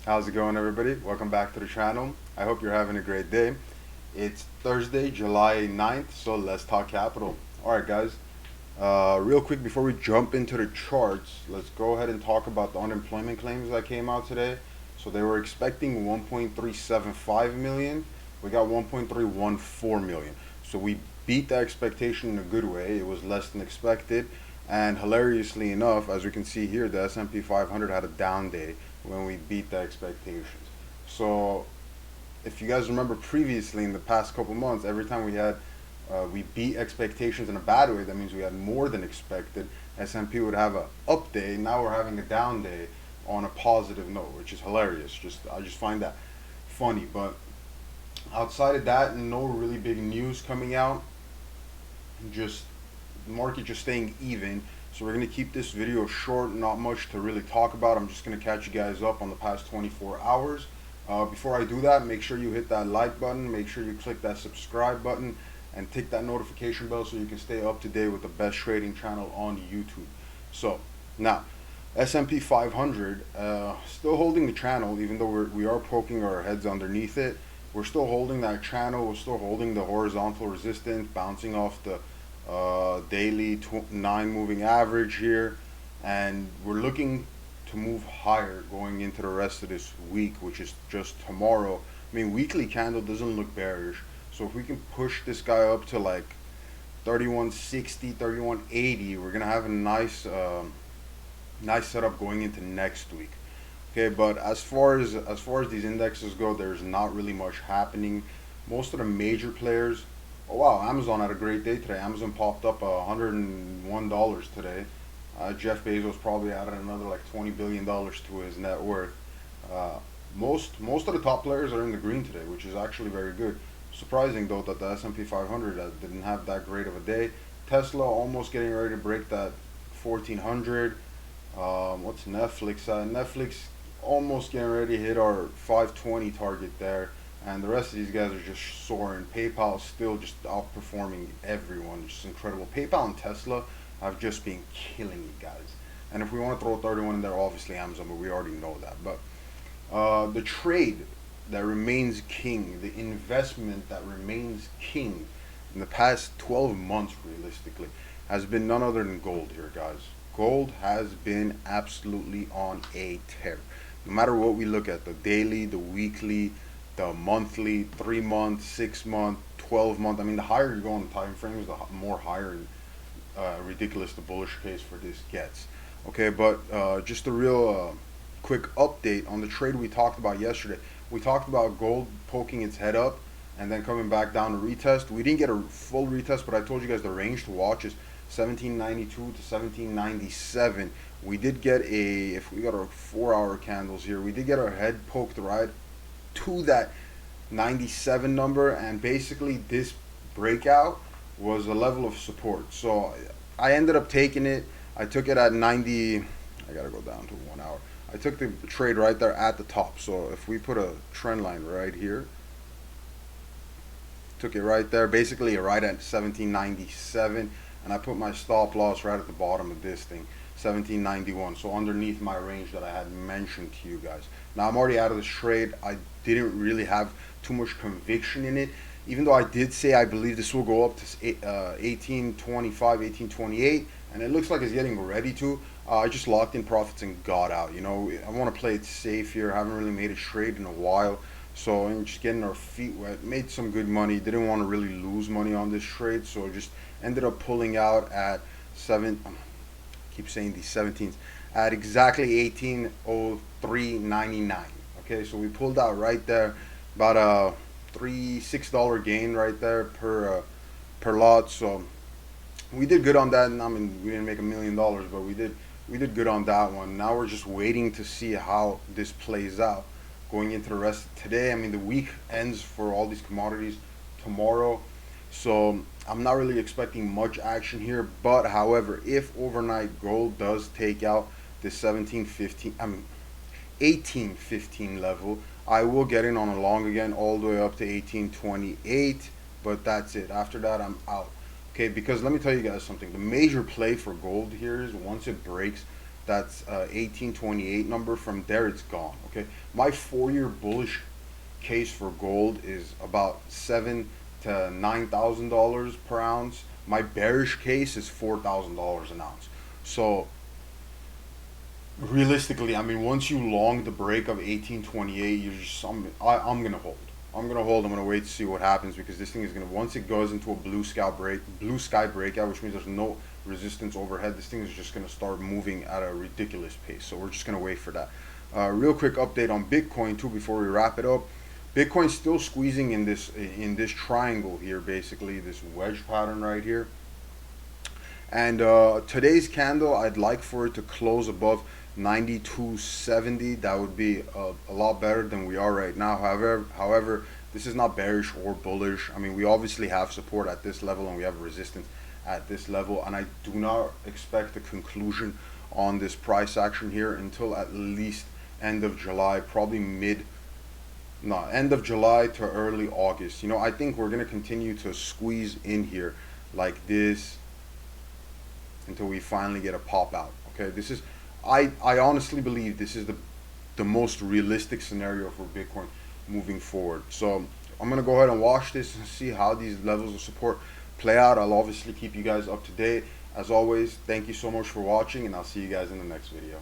How's it going, everybody? Welcome back to the channel. I hope you're having a great day. It's Thursday, July 9th, so let's talk capital. Alright, guys. Real quick before we jump into the charts, let's go ahead and talk about the unemployment claims that came out today. So they were expecting 1.375 million. We got 1.314 million. So we beat the expectation in a good way. It was less than expected. And hilariously enough, as we can see here, the SP 500 had a down day when we beat the expectations. So if you guys remember previously in the past couple months, every time we beat expectations in a bad way, that means we had more than expected. S&P would have a up day. Now we're having a down day on a positive note, which is hilarious. I just find that funny. But outside of that, no really big news coming out. Just the market just staying even. So we're gonna keep this video short. Not much to really talk about. I'm just gonna catch you guys up on the past 24 hours. Before I do that, make sure you hit that like button. Make sure you click that subscribe button and tick that notification bell so you can stay up to date with the best trading channel on YouTube. So now, S&P 500 still holding the channel, even though we are poking our heads underneath it. We're still holding that channel. We're still holding the horizontal resistance, bouncing off the daily 9 moving average here, and we're looking to move higher going into the rest of this week, which is just tomorrow. I mean, weekly candle doesn't look bearish, so if we can push this guy up to like 3160, 3180, we're gonna have a nice setup going into next week. Okay, but as far as these indexes go, there's not really much happening. Most of the major players. Oh wow, Amazon had a great day today. Amazon popped up $101 today. Jeff Bezos probably added another like $20 billion to his net worth. Uh, most of the top players are in the green today, which is actually very good. Surprising though that the S&P 500 didn't have that great of a day. Tesla almost getting ready to break that 1400. What's Netflix at? Netflix almost getting ready to hit our 520 target there, and the rest of these guys are just soaring. PayPal is still just outperforming everyone. Just incredible. PayPal and Tesla have just been killing it, guys. And if we want to throw 31 in there, obviously Amazon, but we already know that. But the trade that remains king, the investment that remains king in the past 12 months, realistically, has been none other than gold here, guys. Gold has been absolutely on a tear. No matter what we look at, the daily, the weekly, the monthly, 3 month, 6 month, 12 month. I mean, the higher you go on the time frames, the more higher ridiculous the bullish case for this gets. Okay, but just a real quick update on the trade we talked about yesterday. We talked about gold poking its head up and then coming back down to retest. We didn't get a full retest, but I told you guys the range to watch is 1792 to 1797. We did get if we got our 4 hour candles here, we did get our head poked right to that 97 number, and basically this breakout was a level of support. So I ended up taking it. I took it at 90. I gotta go down to 1 hour. I took the trade right there at the top. So if we put a trend line right here, took it right there, basically right at 1797, and I put my stop loss right at the bottom of this thing, 1791. So underneath my range that I had mentioned to you guys. Now I'm already out of this trade. I didn't really have too much conviction in it, even though I did say I believe this will go up to 1825, 1828, and it looks like it's getting ready to. I just locked in profits and got out. You know, I want to play it safe here. I haven't really made a trade in a while. So I'm just getting our feet wet. Made some good money. Didn't want to really lose money on this trade, so just ended up pulling out at seven. Keep saying these 17s at exactly 1803.99. Okay, so we pulled out right there, about a $6 gain right there per lot. So we did good on that. And I mean, we didn't make $1 million, but we did good on that one. Now we're just waiting to see how this plays out going into the rest of today. I mean, the week ends for all these commodities tomorrow, so I'm not really expecting much action here. But however, if overnight gold does take out this 1715, I mean 1815 level, I will get in on a long again all the way up to 1828. But that's it. After that, I'm out. Okay, because let me tell you guys something. The major play for gold here is once it breaks that's 1828 number. From there it's gone. Okay, my 4-year bullish case for gold is about $7,000 to $9,000 per ounce. My bearish case is $4,000 an ounce. So realistically, I mean, once you long the break of 1828, you're just I'm gonna hold. I'm gonna hold. I'm gonna wait to see what happens, because this thing is gonna, once it goes into a blue sky breakout, which means there's no resistance overhead, this thing is just gonna start moving at a ridiculous pace. So we're just gonna wait for that. Real quick update on Bitcoin too before we wrap it up. Bitcoin's still squeezing in this triangle here, basically this wedge pattern right here. And today's candle, I'd like for it to close above 92.70. That would be a lot better than we are right now. However, this is not bearish or bullish. I mean, we obviously have support at this level and we have resistance at this level, and I do not expect a conclusion on this price action here until at least end of July, probably end of July to early August. You know, I think we're going to continue to squeeze in here like this until we finally get a pop out. Okay, this is, I honestly believe this is the most realistic scenario for Bitcoin moving forward. So I'm gonna go ahead and watch this and see how these levels of support play out. I'll obviously keep you guys up to date. As always, thank you so much for watching, and I'll see you guys in the next video.